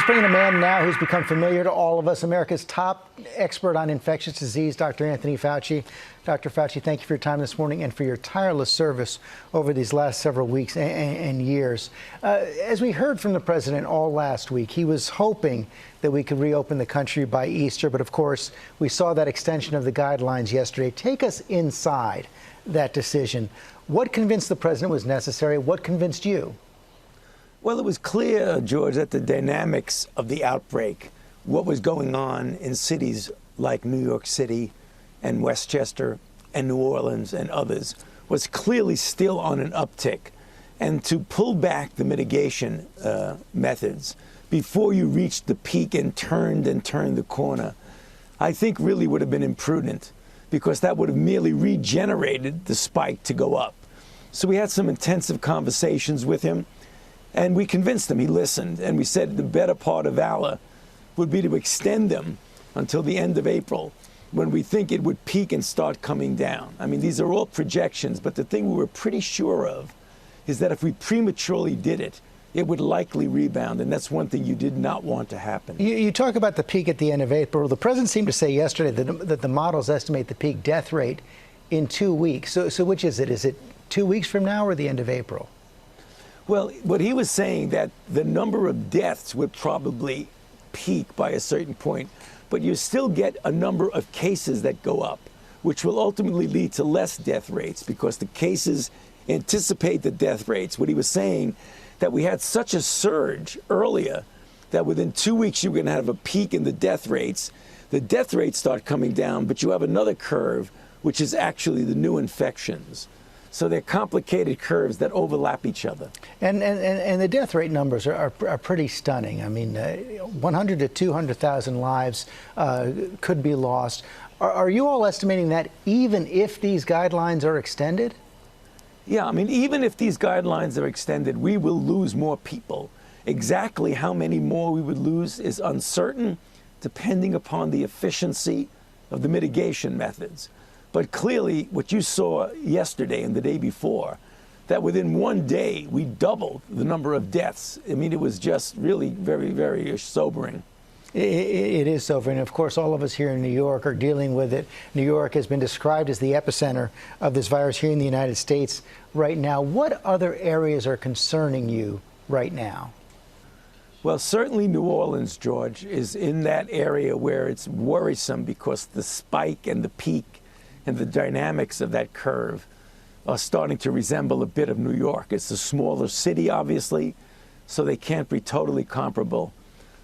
bring in a man now who's become familiar to all of us, America's top expert on infectious disease, Dr. Anthony Fauci. Dr. Fauci, thank you for your time this morning and for your tireless service over these last several weeks and years. As we heard from the president all last week, he was hoping that we could reopen the country by Easter. But of course, we saw that extension of the guidelines yesterday. Take us inside that decision. What convinced the president was necessary? What convinced you? Well, it was clear, George, that the dynamics of the outbreak, what was going on in cities like New York City and Westchester and New Orleans and others, was clearly still on an uptick. And to pull back the mitigation methods before you reached the peak and turned the corner, I think really would have been imprudent, because that would have merely regenerated the spike to go up. So we had some intensive conversations with him. And we convinced him. He listened. And we said the better part of valor would be to extend them until the end of April, when we think it would peak and start coming down. I mean, these are all projections, but the thing we were pretty sure of is that if we prematurely did it, it would likely rebound. And that's one thing you did not want to happen. You talk about the peak at the end of April. The president seemed to say yesterday that the models estimate the peak death rate in 2 weeks. So which is it? Is it 2 weeks from now or the end of April? Well, what he was saying, that the number of deaths would probably peak by a certain point, but you still get a number of cases that go up, which will ultimately lead to less death rates, because the cases anticipate the death rates. What he was saying, that we had such a surge earlier that within 2 weeks you're going to have a peak in the death rates. The death rates start coming down, but you have another curve, which is actually the new infections. So they're complicated curves that overlap each other. And the death rate numbers are pretty stunning. I mean, 100 to 200,000 lives could be lost. Are you all estimating that even if these guidelines are extended? Yeah, I mean, even if these guidelines are extended, we will lose more people. Exactly how many more we would lose is uncertain, depending upon the efficiency of the mitigation methods. But clearly, what you saw yesterday and the day before, that within 1 day, we doubled the number of deaths. I mean, it was just really very, very sobering. It is sobering. Of course, all of us here in New York are dealing with it. New York has been described as the epicenter of this virus here in the United States right now. What other areas are concerning you right now? Well, certainly New Orleans, George, is in that area where it's worrisome, because the spike and the peak and the dynamics of that curve are starting to resemble a bit of New York. It's a smaller city, obviously, so they can't be totally comparable.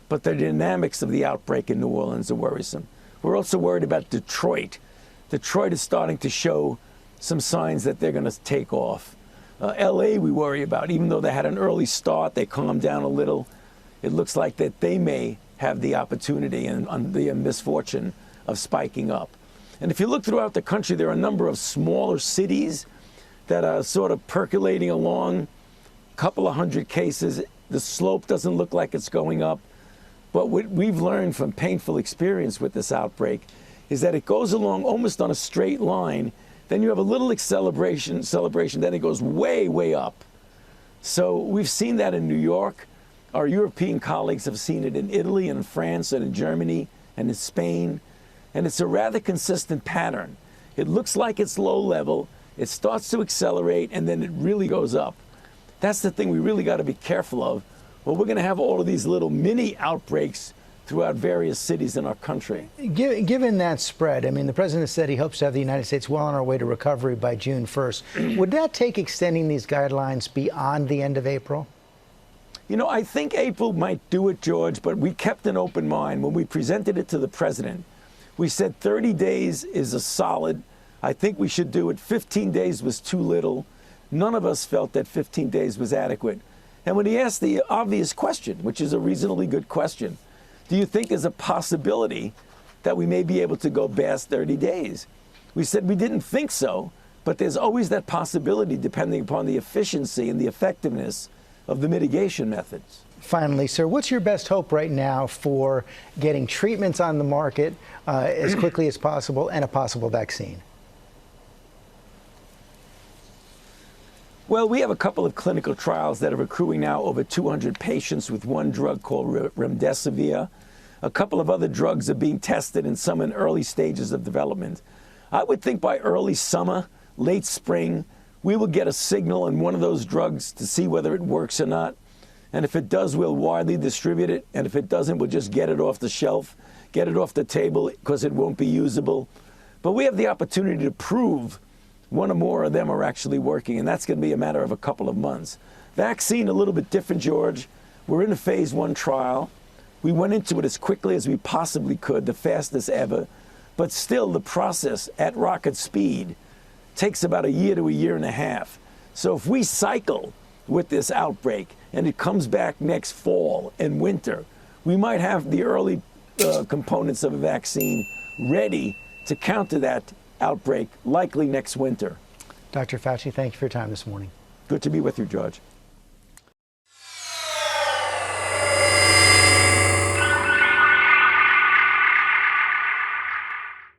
But the dynamics of the outbreak in New Orleans are worrisome. We're also worried about Detroit. Detroit is starting to show some signs that they're going to take off. LA we worry about. Even though they had an early start, they calmed down a little. It looks like that they may have the opportunity and the misfortune of spiking up. And if you look throughout the country, there are a number of smaller cities that are sort of percolating along, a couple of hundred cases. The slope doesn't look like it's going up. But what we've learned from painful experience with this outbreak is that it goes along almost on a straight line. Then you have a little acceleration, then it goes way, way up. So we've seen that in New York. Our European colleagues have seen it in Italy and in France and in Germany and in Spain. And it's a rather consistent pattern. It looks like it's low level, it starts to accelerate, and then it really goes up. That's the thing we really got to be careful of. Well, we're going to have all of these little mini outbreaks throughout various cities in our country. Given that spread, I mean, the president said he hopes to have the United States well on our way to recovery by June 1st. Would that take extending these guidelines beyond the end of April? You know, I think April might do it, George, but we kept an open mind. When we presented it to the president, we said 30 days is a solid. I think we should do it. 15 days was too little. None of us felt that 15 days was adequate. And when he asked the obvious question, which is a reasonably good question, do you think there's a possibility that we may be able to go past 30 days? We said we didn't think so, but there's always that possibility depending upon the efficiency and the effectiveness of the mitigation methods. Finally, sir, what's your best hope right now for getting treatments on the market as quickly as possible and a possible vaccine? Well, we have a couple of clinical trials that are accruing now over 200 patients with one drug called remdesivir. A couple of other drugs are being tested and some in early stages of development. I would think by early summer, late spring, we will get a signal in one of those drugs to see whether it works or not. And if it does, we'll widely distribute it. And if it doesn't, we'll just get it off the shelf, get it off the table because it won't be usable. But we have the opportunity to prove one or more of them are actually working, and that's going to be a matter of a couple of months. Vaccine, a little bit different, George. We're in a phase 1 trial. We went into it as quickly as we possibly could, the fastest ever, but still the process at rocket speed takes about a year to a year and a half. So if we cycle with this outbreak and it comes back next fall and winter, we might have the early components of a vaccine ready to counter that outbreak, likely next winter. Dr. Fauci, thank you for your time this morning. Good to be with you, George.